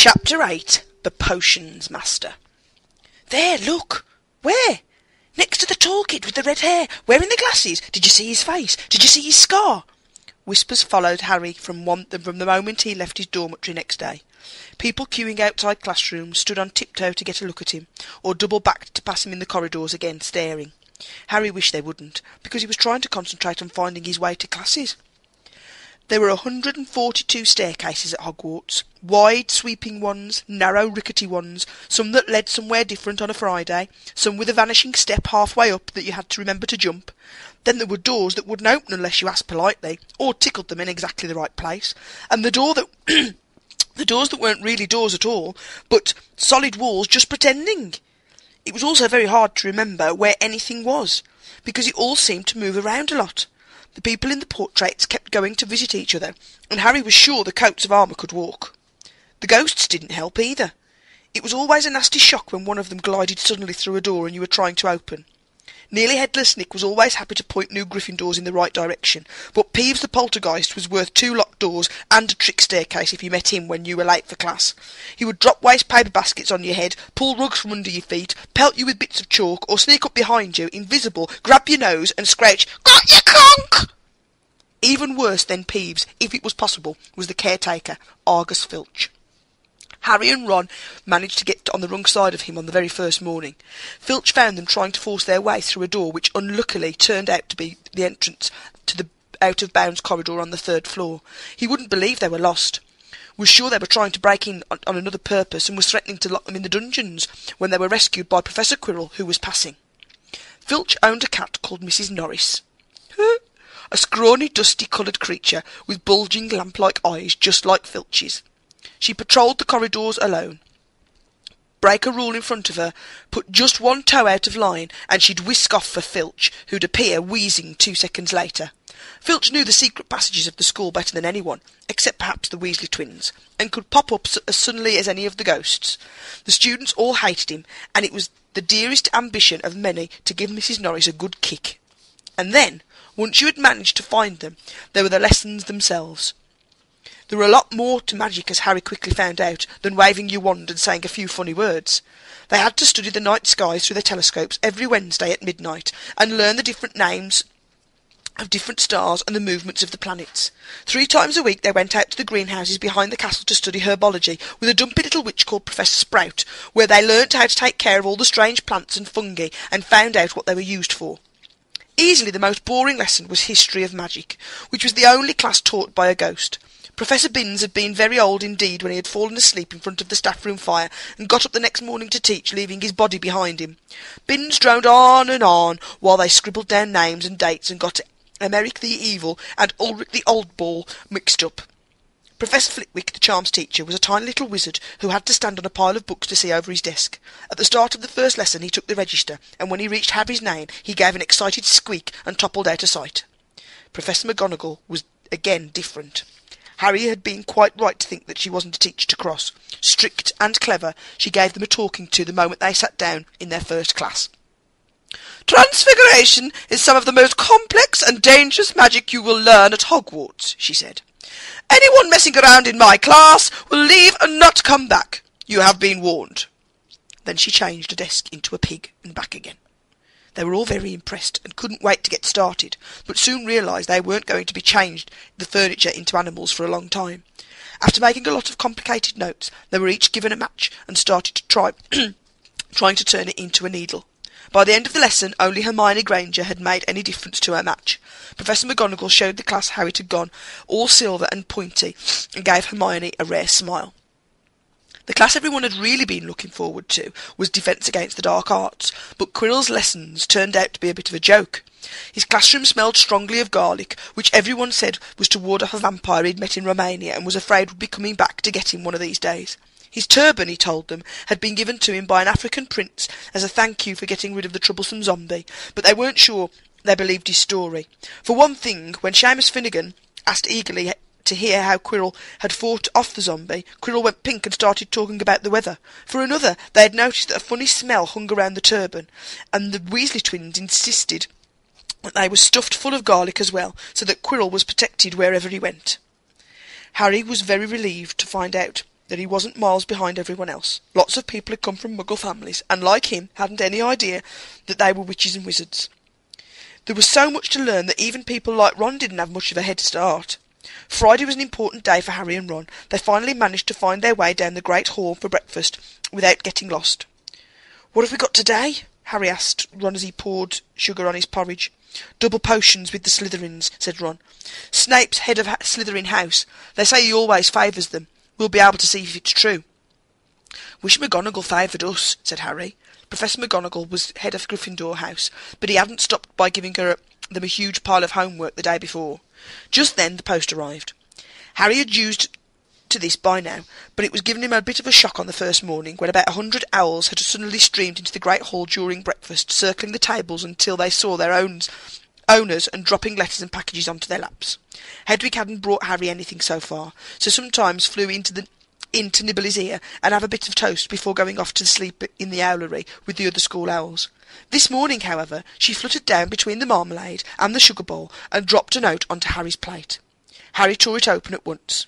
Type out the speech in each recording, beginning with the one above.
Chapter 8. The Potions Master. There, look! Where? Next to the tall kid with the red hair, wearing the glasses. Did you see his face? Did you see his scar? Whispers followed Harry from the moment he left his dormitory next day. People queuing outside classrooms stood on tiptoe to get a look at him, or double-backed to pass him in the corridors again, staring. Harry wished they wouldn't, because he was trying to concentrate on finding his way to classes. There were 142 staircases at Hogwarts, wide, sweeping ones, narrow, rickety ones, some that led somewhere different on a Friday, some with a vanishing step halfway up that you had to remember to jump. Then there were doors that wouldn't open unless you asked politely, or tickled them in exactly the right place, and the doors that weren't really doors at all, but solid walls just pretending. It was also very hard to remember where anything was, because it all seemed to move around a lot. The people in the portraits kept going to visit each other, and Harry was sure the coats of armour could walk. The ghosts didn't help either. It was always a nasty shock when one of them glided suddenly through a door and you were trying to open. Nearly Headless Nick was always happy to point new Gryffindors in the right direction, but Peeves the Poltergeist was worth 2 locked doors and a trick staircase if you met him when you were late for class. He would drop waste paper baskets on your head, pull rugs from under your feet, pelt you with bits of chalk, or sneak up behind you, invisible, grab your nose and screech, "Got your conk!" Even worse than Peeves, if it was possible, was the caretaker, Argus Filch. Harry and Ron managed to get on the wrong side of him on the very first morning. Filch found them trying to force their way through a door which unluckily turned out to be the entrance to the out-of-bounds corridor on the 3rd floor. He wouldn't believe they were lost, was sure they were trying to break in on another purpose, and was threatening to lock them in the dungeons when they were rescued by Professor Quirrell, who was passing. Filch owned a cat called Mrs. Norris. A scrawny, dusty-coloured creature with bulging lamp-like eyes just like Filch's. She patrolled the corridors alone. Break a rule in front of her, put just one toe out of line, and she'd whisk off for Filch, who'd appear wheezing 2 seconds later. Filch knew the secret passages of the school better than anyone, except perhaps the Weasley twins, and could pop up as suddenly as any of the ghosts. The students all hated him, and it was the dearest ambition of many to give Mrs. Norris a good kick. And then, once you had managed to find them, there were the lessons themselves. There were a lot more to magic, as Harry quickly found out, than waving your wand and saying a few funny words. They had to study the night skies through their telescopes every Wednesday at midnight, and learn the different names of different stars and the movements of the planets. 3 times a week they went out to the greenhouses behind the castle to study herbology with a dumpy little witch called Professor Sprout, where they learnt how to take care of all the strange plants and fungi and found out what they were used for. Easily the most boring lesson was History of Magic, which was the only class taught by a ghost. Professor Binns had been very old indeed when he had fallen asleep in front of the staff-room fire and got up the next morning to teach, leaving his body behind him. Binns droned on and on while they scribbled down names and dates and got Emeric the Evil and Ulric the Old Ball mixed up. Professor Flitwick, the charms teacher, was a tiny little wizard who had to stand on a pile of books to see over his desk. At the start of the first lesson he took the register, and when he reached Harry's name he gave an excited squeak and toppled out of sight. Professor Mcgonagall was again different. Harry had been quite right to think that she wasn't a teacher to cross. Strict and clever, she gave them a talking to the moment they sat down in their first class. "Transfiguration is some of the most complex and dangerous magic you will learn at Hogwarts," she said. "Anyone messing around in my class will leave and not come back. You have been warned." Then she changed a desk into a pig and back again. They were all very impressed and couldn't wait to get started, but soon realised they weren't going to be changed the furniture into animals for a long time. After making a lot of complicated notes, they were each given a match and started to trying to turn it into a needle. By the end of the lesson, only Hermione Granger had made any difference to her match. Professor McGonagall showed the class how it had gone, all silver and pointy, and gave Hermione a rare smile. The class everyone had really been looking forward to was Defence Against the Dark Arts, but Quirrell's lessons turned out to be a bit of a joke. His classroom smelled strongly of garlic, which everyone said was to ward off a vampire he'd met in Romania and was afraid would be coming back to get him one of these days. His turban, he told them, had been given to him by an African prince as a thank you for getting rid of the troublesome zombie, but they weren't sure they believed his story. For one thing, when Seamus Finnegan asked eagerly to hear how Quirrell had fought off the zombie, Quirrell went pink and started talking about the weather. For another, they had noticed that a funny smell hung around the turban, and the Weasley twins insisted that they were stuffed full of garlic as well, so that Quirrell was protected wherever he went. Harry was very relieved to find out that he wasn't miles behind everyone else. Lots of people had come from Muggle families, and like him, hadn't any idea that they were witches and wizards. There was so much to learn that even people like Ron didn't have much of a head start. Friday was an important day for Harry and Ron. They finally managed to find their way down the great hall for breakfast without getting lost. "What have we got today?" Harry asked Ron as he poured sugar on his porridge. "Double potions with the Slytherins," said Ron. "Snape's head of Slytherin house. They say he always favours them. We'll be able to see if it's true." "Wish McGonagall favoured us," said Harry. Professor McGonagall was head of Gryffindor house, but he hadn't stopped by giving them a huge pile of homework the day before. Just then the post arrived. Harry had used to this by now, but it was giving him a bit of a shock on the first morning when about 100 owls had suddenly streamed into the great hall during breakfast, circling the tables until they saw their owners and dropping letters and packages onto their laps. Hedwig hadn't brought Harry anything so far, so sometimes flew in to nibble his ear and have a bit of toast before going off to sleep in the owlery with the other school owls. This morning, however, she fluttered down between the marmalade and the sugar bowl and dropped a note onto Harry's plate. Harry tore it open at once.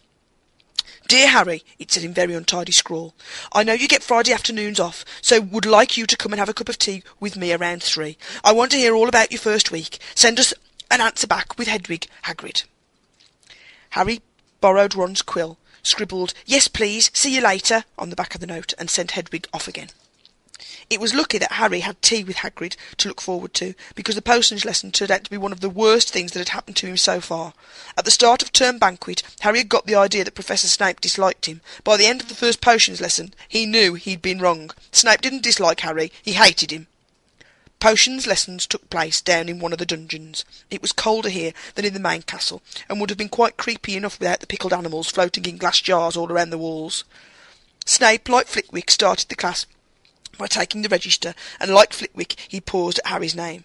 "Dear Harry," it said in very untidy scrawl, "I know you get Friday afternoons off, so would like you to come and have a cup of tea with me around 3. I want to hear all about your first week. Send us an answer back with Hedwig Hagrid." Harry borrowed Ron's quill, scribbled "Yes, please, see you later" on the back of the note, and sent Hedwig off again. It was lucky that Harry had tea with Hagrid to look forward to, because the potions lesson turned out to be one of the worst things that had happened to him so far. At the start of term banquet, Harry had got the idea that Professor Snape disliked him. By the end of the first potions lesson, he knew he'd been wrong. Snape didn't dislike Harry, he hated him. Potions lessons took place down in one of the dungeons. It was colder here than in the main castle, and would have been quite creepy enough without the pickled animals floating in glass jars all around the walls. Snape, like Flitwick, started the class by taking the register, and like Flitwick, he paused at Harry's name.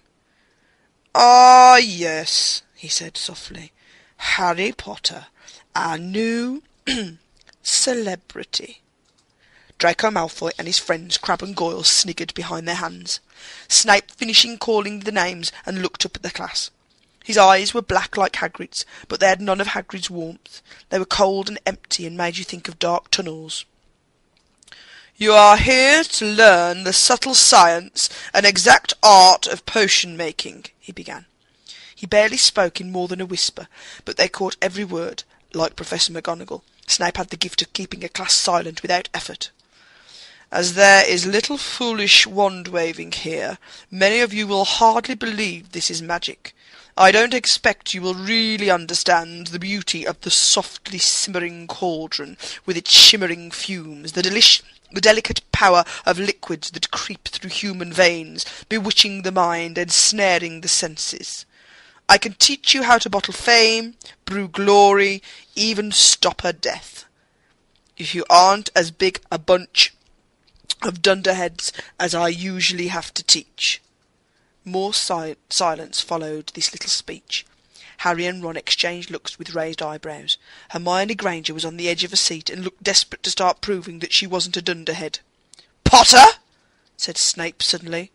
"Ah, yes," he said softly. "Harry Potter, our new celebrity." Draco Malfoy and his friends Crabbe and Goyle sniggered behind their hands. Snape finishing calling the names and looked up at the class. His eyes were black like Hagrid's, but they had none of Hagrid's warmth. They were cold and empty and made you think of dark tunnels. "You are here to learn the subtle science and exact art of potion-making," he began. He barely spoke in more than a whisper, but they caught every word. Like Professor McGonagall, Snape had the gift of keeping a class silent without effort. "As there is little foolish wand-waving here, many of you will hardly believe this is magic. I don't expect you will really understand the beauty of the softly simmering cauldron with its shimmering fumes, the delicate power of liquids that creep through human veins, bewitching the mind and snaring the senses. I can teach you how to bottle fame, brew glory, even stop a death. If you aren't as big a bunch of dunderheads as I usually have to teach." More silence followed this little speech. Harry and Ron exchanged looks with raised eyebrows. Hermione Granger was on the edge of a seat and looked desperate to start proving that she wasn't a dunderhead. "Potter," said Snape suddenly,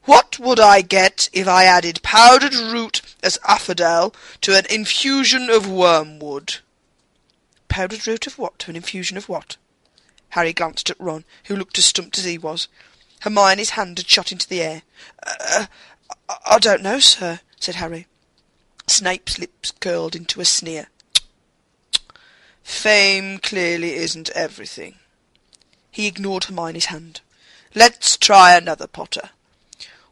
"what would I get if I added powdered root as aphrodel to an infusion of wormwood?" "Powdered root of what to an infusion of what?" Harry glanced at Ron, who looked as stumped as he was. Hermione's hand had shot into the air. I don't know, sir," said Harry. Snape's lips curled into a sneer. "Fame clearly isn't everything." He ignored Hermione's hand. "Let's try another, Potter.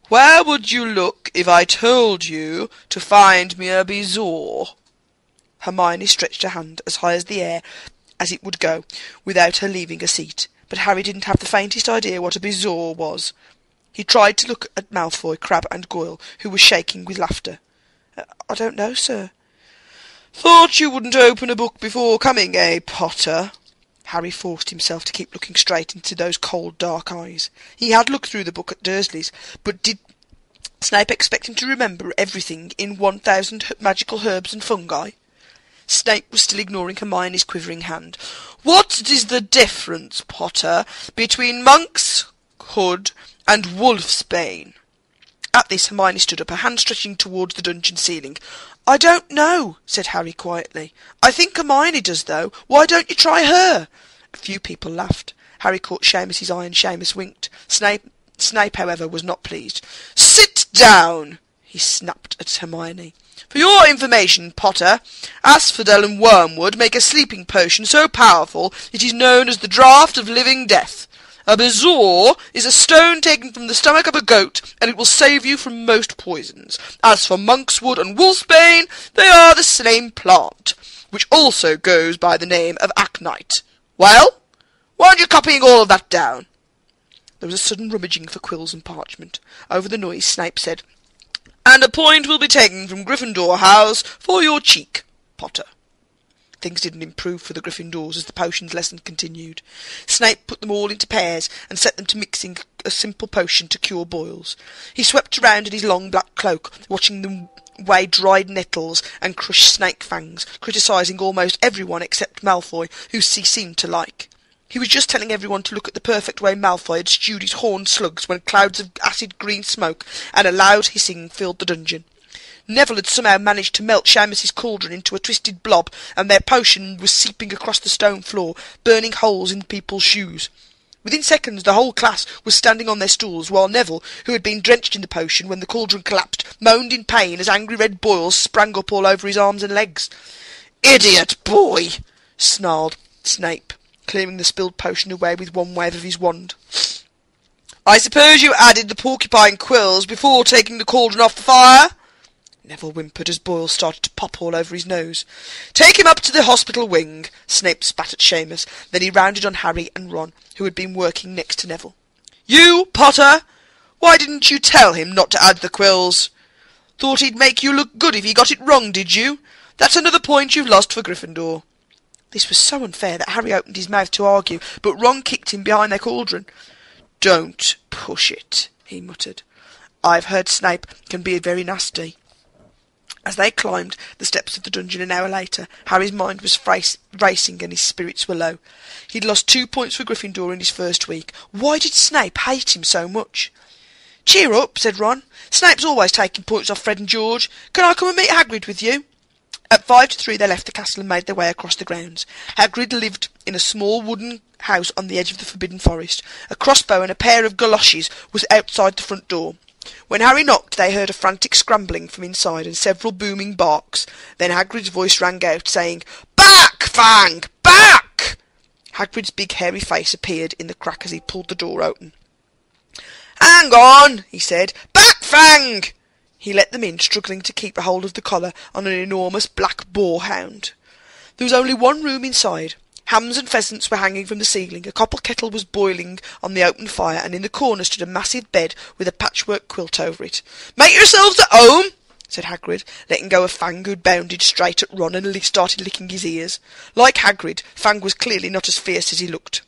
Where would you look if I told you to find me a bezoar?" Hermione stretched her hand as high as the air as it would go, without her leaving a seat, but Harry didn't have the faintest idea what a bezoar was. He tried to look at Malfoy, Crabbe and Goyle, who were shaking with laughter. "I don't know, sir." "Thought you wouldn't open a book before coming, eh, Potter?" Harry forced himself to keep looking straight into those cold, dark eyes. He had looked through the book at Dursley's, but did Snape expect him to remember everything in 1,000 magical herbs and fungi? Snape was still ignoring Hermione's quivering hand. "What is the difference, Potter, between monk's hood and wolfsbane?" At this, Hermione stood up, her hand stretching towards the dungeon ceiling. "I don't know," said Harry quietly. "I think Hermione does, though. Why don't you try her?" Few people laughed. Harry caught Seamus's eye and Seamus winked. Snape, however, was not pleased. "Sit down!" he snapped at Hermione. "For your information, Potter, Asphodel and Wormwood make a sleeping potion so powerful it is known as the Draught of Living Death. A bezoar is a stone taken from the stomach of a goat, and it will save you from most poisons. As for monkswood and wolfsbane, they are the same plant, which also goes by the name of aconite. Well, why aren't you copying all of that down?" There was a sudden rummaging for quills and parchment. Over the noise, Snape said, "And a point will be taken from Gryffindor House for your cheek, Potter." Things didn't improve for the Gryffindors as the potions lesson continued. Snape put them all into pairs and set them to mixing a simple potion to cure boils. He swept around in his long black cloak, watching them weigh dried nettles and crush snake fangs, criticising almost everyone except Malfoy, who he seemed to like. He was just telling everyone to look at the perfect way Malfoy had stewed his horned slugs when clouds of acid-green smoke and a loud hissing filled the dungeon. Neville had somehow managed to melt Seamus's cauldron into a twisted blob, and their potion was seeping across the stone floor, burning holes in people's shoes. Within seconds the whole class was standing on their stools, while Neville, who had been drenched in the potion when the cauldron collapsed, moaned in pain as angry red boils sprang up all over his arms and legs. "Idiot boy!" snarled Snape, clearing the spilled potion away with one wave of his wand. "I suppose you added the porcupine quills before taking the cauldron off the fire?" Neville whimpered as boils started to pop all over his nose. "Take him up to the hospital wing," Snape spat at Seamus. Then he rounded on Harry and Ron, who had been working next to Neville. "You, Potter! Why didn't you tell him not to add the quills? Thought he'd make you look good if he got it wrong, did you? That's another point you've lost for Gryffindor." This was so unfair that Harry opened his mouth to argue, but Ron kicked him behind their cauldron. "Don't push it," he muttered. "I've heard Snape can be very nasty." As they climbed the steps of the dungeon an hour later, Harry's mind was racing and his spirits were low. He'd lost 2 points for Gryffindor in his first week. Why did Snape hate him so much? "Cheer up," said Ron. "Snape's always taking points off Fred and George. Can I come and meet Hagrid with you?" At 2 to 3 they left the castle and made their way across the grounds. Hagrid lived in a small wooden house on the edge of the Forbidden Forest. A crossbow and a pair of goloshes was outside the front door. When Harry knocked, they heard a frantic scrambling from inside and several booming barks. Then Hagrid's voice rang out, saying, "Back, Fang! Back!" Hagrid's big hairy face appeared in the crack as he pulled the door open. "Hang on," he said. "Back, Fang!" He let them in, struggling to keep a hold of the collar on an enormous black boar-hound. There was only one room inside. Hams and pheasants were hanging from the ceiling, a copper kettle was boiling on the open fire, and in the corner stood a massive bed with a patchwork quilt over it. "Make yourselves at home," said Hagrid, letting go of Fang, who'd bounded straight at Ron and started licking his ears. Like Hagrid, Fang was clearly not as fierce as he looked.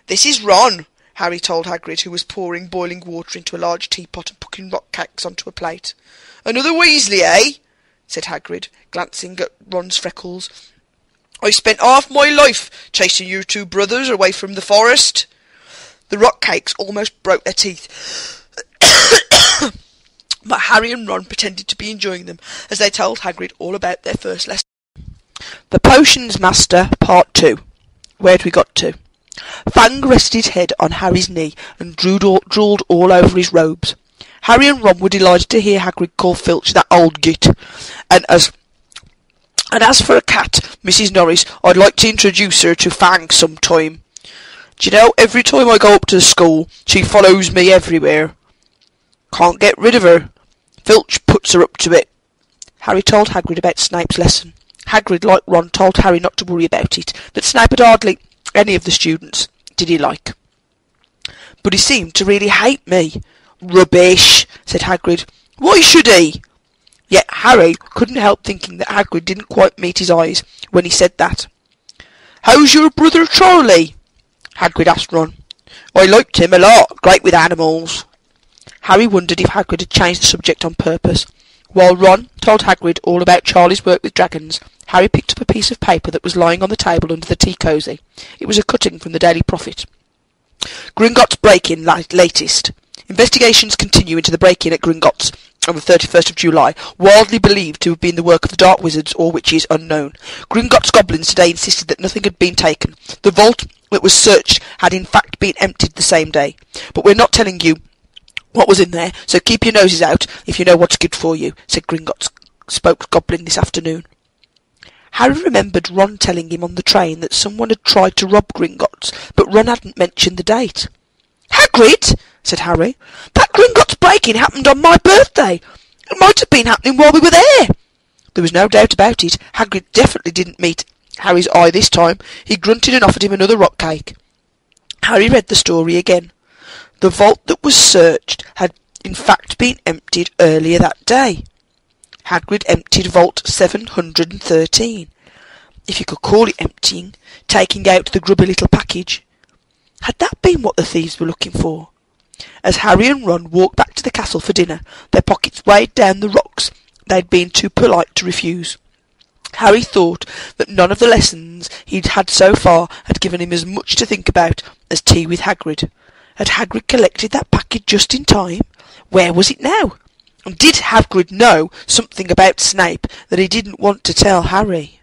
"This is Ron," Harry told Hagrid, who was pouring boiling water into a large teapot and putting rock cakes onto a plate. "Another Weasley, eh?" said Hagrid, glancing at Ron's freckles. "I spent half my life chasing you two brothers away from the forest." The rock cakes almost broke their teeth, but Harry and Ron pretended to be enjoying them as they told Hagrid all about their first lesson. The Potions Master, Part 2. Where'd we got to? Fang rested his head on Harry's knee and drooled all over his robes. Harry and Ron were delighted to hear Hagrid call Filch that old git, and as for a cat, Mrs. Norris, I'd like to introduce her to Fang sometime. D'you know, every time I go up to the school, she follows me everywhere. Can't get rid of her. Filch puts her up to it. Harry told Hagrid about Snape's lesson. Hagrid, like Ron, told Harry not to worry about it, that Snape had hardly any of the students did he like. But he seemed to really hate me. Rubbish, said Hagrid. Why should he? Yet Harry couldn't help thinking that Hagrid didn't quite meet his eyes when he said that. How's your brother Charlie? Hagrid asked Ron. I liked him a lot, great with animals. Harry wondered if Hagrid had changed the subject on purpose. While Ron told Hagrid all about Charlie's work with dragons, Harry picked up a piece of paper that was lying on the table under the tea cosy. It was a cutting from the Daily Prophet. Gringotts break-in latest. Investigations continue into the break-in at Gringotts on the 31st of July, wildly believed to have been the work of the dark wizards or witches unknown. Gringotts goblins today insisted that nothing had been taken. The vault that was searched had in fact been emptied the same day. But we're not telling you what was in there, so keep your noses out if you know what's good for you, said Gringotts' spokesgoblin this afternoon. Harry remembered Ron telling him on the train that someone had tried to rob Gringotts, but Ron hadn't mentioned the date. Hagrid, said Harry, that Gringotts break-in happened on my birthday. It might have been happening while we were there. There was no doubt about it. Hagrid definitely didn't meet Harry's eye this time. He grunted and offered him another rock cake. Harry read the story again. The vault that was searched had in fact been emptied earlier that day. Hagrid emptied vault 713. If you could call it emptying, taking out the grubby little package. Had that been what the thieves were looking for? As Harry and Ron walked back to the castle for dinner, their pockets weighed down the rocks they'd been too polite to refuse. Harry thought that none of the lessons he'd had so far had given him as much to think about as tea with Hagrid. Had Hagrid collected that package just in time? Where was it now? And did Hagrid know something about Snape that he didn't want to tell Harry?